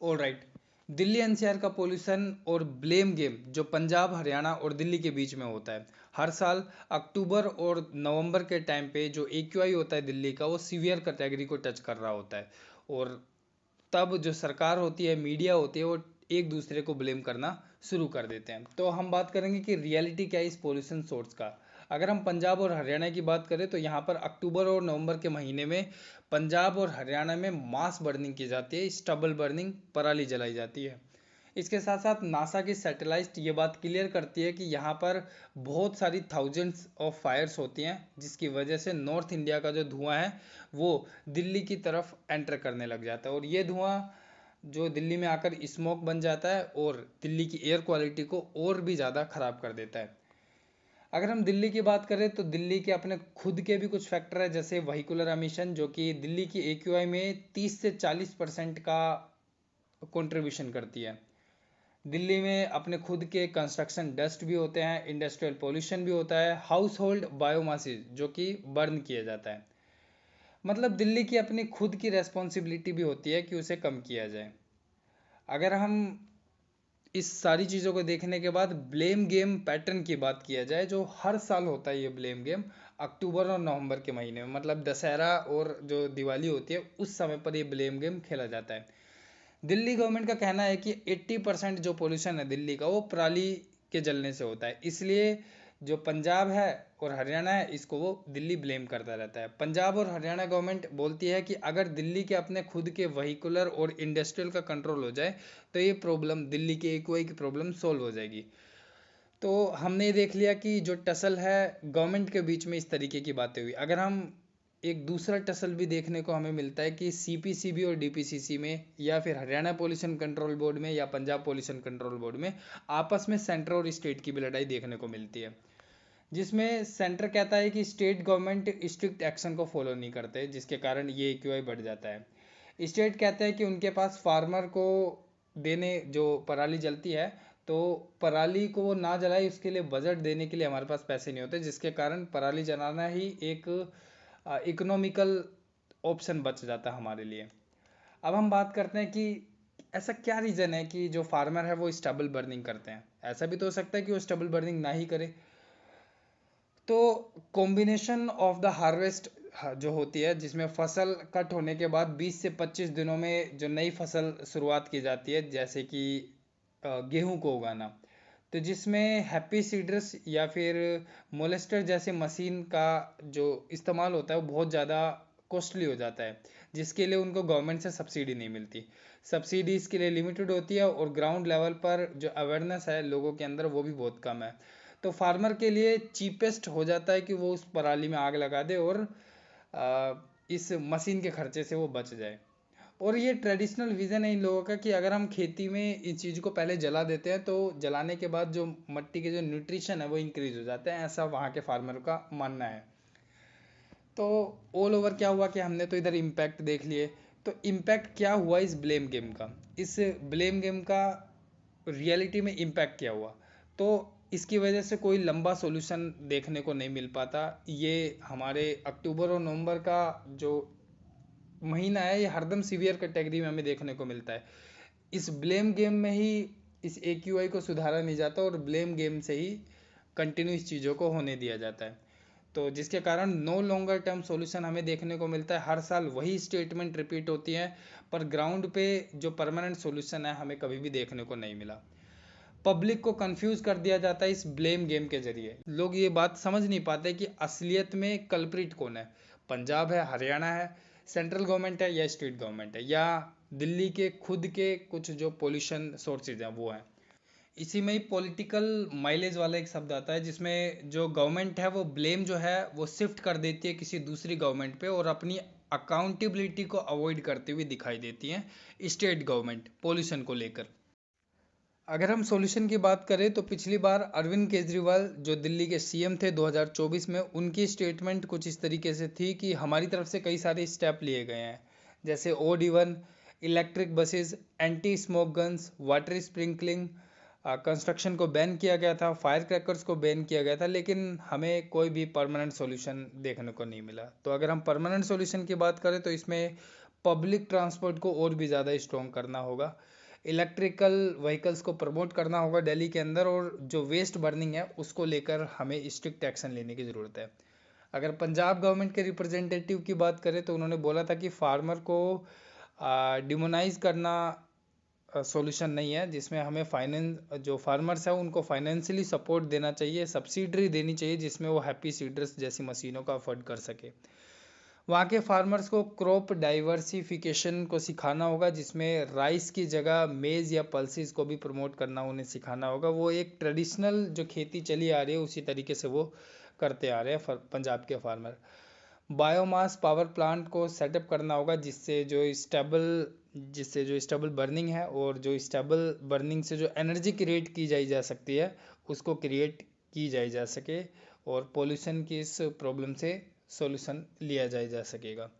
Alright. Delhi NCR का pollution और blame game जो पंजाब, हरियाणा और दिल्ली के बीच में होता है, हर साल अक्टूबर और नवंबर के टाइम पे जो एक्यूआई होता है दिल्ली का, वो सीवियर कैटेगरी को टच कर रहा होता है। और तब जो सरकार होती है, मीडिया होती है, वो एक दूसरे को ब्लेम करना शुरू कर देते हैं। तो हम बात करेंगे कि रियलिटी क्या है इस पोल्यूशन सोर्स का। अगर हम पंजाब और हरियाणा की बात करें तो यहाँ पर अक्टूबर और नवंबर के महीने में पंजाब और हरियाणा में मास बर्निंग की जाती है, स्टबल बर्निंग, पराली जलाई जाती है। इसके साथ साथ नासा की सैटेलाइट ये बात क्लियर करती है कि यहाँ पर बहुत सारी थाउजेंड्स ऑफ फायर्स होती हैं, जिसकी वजह से नॉर्थ इंडिया का जो धुआं है वो दिल्ली की तरफ एंटर करने लग जाता है, और ये धुआं जो दिल्ली में आकर स्मोक बन जाता है और दिल्ली की एयर क्वालिटी को और भी ज़्यादा ख़राब कर देता है। अगर हम दिल्ली की बात करें तो दिल्ली के अपने खुद के भी कुछ फैक्टर है, जैसे वहीकुलर एमिशन, जो कि दिल्ली की एक्यूआई में 30 से 40% का कंट्रीब्यूशन करती है। दिल्ली में अपने खुद के कंस्ट्रक्शन डस्ट भी होते हैं, इंडस्ट्रियल पोल्यूशन भी होता है, हाउस होल्ड बायोमासेज जो कि बर्न किया जाता है। मतलब दिल्ली की अपनी खुद की रेस्पॉन्सिबिलिटी भी होती है कि उसे कम किया जाए। अगर हम इस सारी चीज़ों को देखने के बाद ब्लेम गेम पैटर्न की बात किया जाए, जो हर साल होता है ये ब्लेम गेम अक्टूबर और नवंबर के महीने में, मतलब दशहरा और जो दिवाली होती है उस समय पर ये ब्लेम गेम खेला जाता है। दिल्ली गवर्नमेंट का कहना है कि 80% जो पोल्यूशन है दिल्ली का वो पराली के जलने से होता है, इसलिए जो पंजाब है और हरियाणा है इसको वो दिल्ली ब्लेम करता रहता है। पंजाब और हरियाणा गवर्नमेंट बोलती है कि अगर दिल्ली के अपने खुद के वहीकुलर और इंडस्ट्रियल का कंट्रोल हो जाए तो ये प्रॉब्लम, दिल्ली की एक्यूआई की प्रॉब्लम सॉल्व हो जाएगी। तो हमने ये देख लिया कि जो टसल है गवर्नमेंट के बीच में, इस तरीके की बातें हुई। अगर हम एक दूसरा टसल भी देखने को हमें मिलता है कि सीपीसीबी और डीपीसीसी में, या फिर हरियाणा पोल्यूशन कंट्रोल बोर्ड में या पंजाब पोल्यूशन कंट्रोल बोर्ड में आपस में सेंटर और स्टेट की भी लड़ाई देखने को मिलती है, जिसमें सेंटर कहता है कि स्टेट गवर्नमेंट स्ट्रिक्ट एक्शन को फॉलो नहीं करते, जिसके कारण ये एक्यूआई बढ़ जाता है। स्टेट कहते हैं कि उनके पास फार्मर को देने जो पराली जलती है, तो पराली को वो ना जलाए उसके लिए बजट देने के लिए हमारे पास पैसे नहीं होते, जिसके कारण पराली जलाना ही एक इकोनॉमिकल ऑप्शन बच जाता है हमारे लिए। अब हम बात करते हैं कि ऐसा क्या रीज़न है कि जो फार्मर है वो स्टबल बर्निंग करते हैं। ऐसा भी तो हो सकता है कि वो स्टबल बर्निंग ना ही करे। तो कॉम्बिनेशन ऑफ द हार्वेस्ट जो होती है, जिसमें फसल कट होने के बाद 20 से 25 दिनों में जो नई फसल शुरुआत की जाती है, जैसे कि गेहूं को उगाना, तो जिसमें हैप्पी सीडर्स या फिर मोलेस्टर जैसे मशीन का जो इस्तेमाल होता है वो बहुत ज़्यादा कॉस्टली हो जाता है, जिसके लिए उनको गवर्नमेंट से सब्सिडी नहीं मिलती। सब्सिडी इसके लिए लिमिटेड होती है और ग्राउंड लेवल पर जो अवेयरनेस है लोगों के अंदर वो भी बहुत कम है। तो फार्मर के लिए चीपेस्ट हो जाता है कि वो उस पराली में आग लगा दे और इस मशीन के खर्चे से वो बच जाए। और ये ट्रेडिशनल विज़न है इन लोगों का कि अगर हम खेती में इस चीज़ को पहले जला देते हैं तो जलाने के बाद जो मिट्टी के जो न्यूट्रिशन है वो इंक्रीज हो जाते हैं, ऐसा वहाँ के फार्मर का मानना है। तो ऑल ओवर क्या हुआ कि हमने तो इधर इम्पैक्ट देख लिए। तो इम्पैक्ट क्या हुआ इस ब्लेम गेम का, इस ब्लेम गेम का रियलिटी में इम्पैक्ट क्या हुआ। तो इसकी वजह से कोई लंबा सॉल्यूशन देखने को नहीं मिल पाता। ये हमारे अक्टूबर और नवंबर का जो महीना है ये हरदम सीवियर कैटेगरी में हमें देखने को मिलता है। इस ब्लेम गेम में ही इस एक्यूआई को सुधारा नहीं जाता और ब्लेम गेम से ही कंटिन्यू इस चीज़ों को होने दिया जाता है। तो जिसके कारण नो लॉन्गर टर्म सॉल्यूशन हमें देखने को मिलता है। हर साल वही स्टेटमेंट रिपीट होती है, पर ग्राउंड पे जो परमानेंट सॉल्यूशन है हमें कभी भी देखने को नहीं मिला। पब्लिक को कंफ्यूज कर दिया जाता है इस ब्लेम गेम के जरिए। लोग ये बात समझ नहीं पाते कि असलियत में कल्प्रिट कौन है, पंजाब है, हरियाणा है, सेंट्रल गवर्नमेंट है, या स्टेट गवर्नमेंट है, या दिल्ली के खुद के कुछ जो पोल्यूशन सोर्सेज हैं वो हैं। इसी में ही पॉलिटिकल माइलेज वाला एक शब्द आता है, जिसमें जो गवर्नमेंट है वो ब्लेम जो है वो शिफ्ट कर देती है किसी दूसरी गवर्नमेंट पे और अपनी अकाउंटेबिलिटी को अवॉइड करते हुए दिखाई देती है स्टेट गवर्नमेंट पोल्यूशन को लेकर। अगर हम सॉल्यूशन की बात करें तो पिछली बार अरविंद केजरीवाल जो दिल्ली के सीएम थे 2024 में, उनकी स्टेटमेंट कुछ इस तरीके से थी कि हमारी तरफ से कई सारे स्टेप लिए गए हैं, जैसे OD1, electric buses, anti smoke guns, water sprinkling, construction को बैन किया गया था, फायर क्रैकर्स को बैन किया गया था, लेकिन हमें कोई भी परमानेंट सॉल्यूशन देखने को नहीं मिला। तो अगर हम परमानेंट सॉल्यूशन की बात करें तो इसमें पब्लिक ट्रांसपोर्ट को और भी ज़्यादा स्ट्रॉन्ग करना होगा, इलेक्ट्रिकल व्हीकल्स को प्रमोट करना होगा दिल्ली के अंदर, और जो वेस्ट बर्निंग है उसको लेकर हमें स्ट्रिक्ट एक्शन लेने की ज़रूरत है। अगर पंजाब गवर्नमेंट के रिप्रेजेंटेटिव की बात करें तो उन्होंने बोला था कि फार्मर को डिमोनाइज करना सॉल्यूशन नहीं है, जिसमें हमें फाइनेंस जो फार्मर्स है उनको फाइनेंशियली सपोर्ट देना चाहिए, सब्सिडी देनी चाहिए जिसमें वो हैप्पी सीडर्स जैसी मशीनों का अफोर्ड कर सके। वहाँ के फार्मर्स को क्रॉप डाइवर्सिफिकेशन को सिखाना होगा, जिसमें राइस की जगह मेज़ या पल्सेस को भी प्रमोट करना उन्हें सिखाना होगा। वो एक ट्रेडिशनल जो खेती चली आ रही है उसी तरीके से वो करते आ रहे हैं पंजाब के फार्मर। बायोमास पावर प्लांट को सेटअप करना होगा जिससे जो स्टेबल बर्निंग है और जो स्टेबल बर्निंग से जो एनर्जी क्रिएट की जाई जा सकती है उसको क्रिएट की जाई जा सके, और पोल्यूशन की इस प्रॉब्लम से सॉल्यूशन लिया जा सकेगा।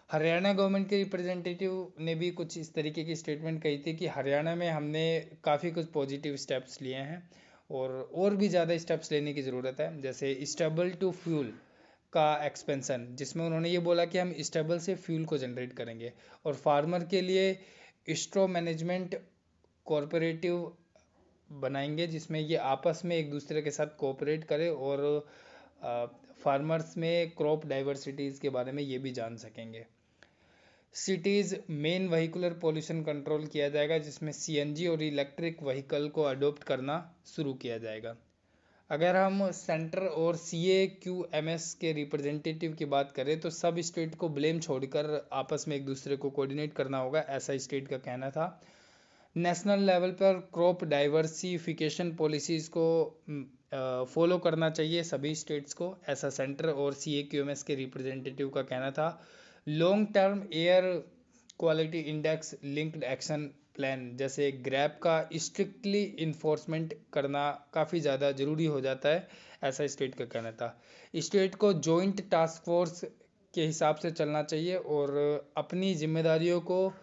हरियाणा गवर्नमेंट के रिप्रेजेंटेटिव ने भी कुछ इस तरीके की स्टेटमेंट कही थी कि हरियाणा में हमने काफ़ी कुछ पॉजिटिव स्टेप्स लिए हैं और भी ज़्यादा स्टेप्स लेने की ज़रूरत है, जैसे स्टेबल टू फ्यूल का एक्सपेंशन, जिसमें उन्होंने ये बोला कि हम स्टेबल से फ्यूल को जनरेट करेंगे, और फार्मर के लिए स्ट्रॉ मैनेजमेंट कोऑपरेटिव बनाएंगे जिसमें ये आपस में एक दूसरे के साथ कोऑपरेट करें और फार्मर्स में क्रॉप डाइवर्सिटीज़ के बारे में ये भी जान सकेंगे। Cities main vehicular pollution control किया जाएगा, जिसमें सीएनजी और इलेक्ट्रिक व्हीकल को अडोप्ट करना शुरू किया जाएगा। अगर हम सेंटर और CAQMS के रिप्रेजेंटेटिव की बात करें तो सब स्टेट को ब्लेम छोड़कर आपस में एक दूसरे को कोऑर्डिनेट करना होगा, ऐसा स्टेट का कहना था। नेशनल लेवल पर क्रॉप डाइवर्सिफिकेशन पॉलिसीज़ को फॉलो करना चाहिए सभी स्टेट्स को, ऐसा सेंटर और CAQMS के रिप्रेजेंटेटिव का कहना था। Long term air quality index linked action plan जैसे ग्रैप का स्ट्रिक्टली इन्फोर्समेंट करना काफ़ी ज़्यादा ज़रूरी हो जाता है, ऐसा स्टेट का कहना था। स्टेट को जॉइंट टास्क फोर्स के हिसाब से चलना चाहिए और अपनी जिम्मेदारियों को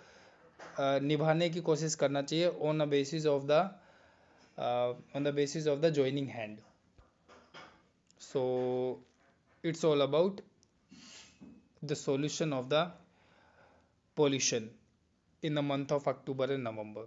निभाने की कोशिश करना चाहिए on the basis of the joining hand. So it's all about the solution of the pollution in the month of October and November.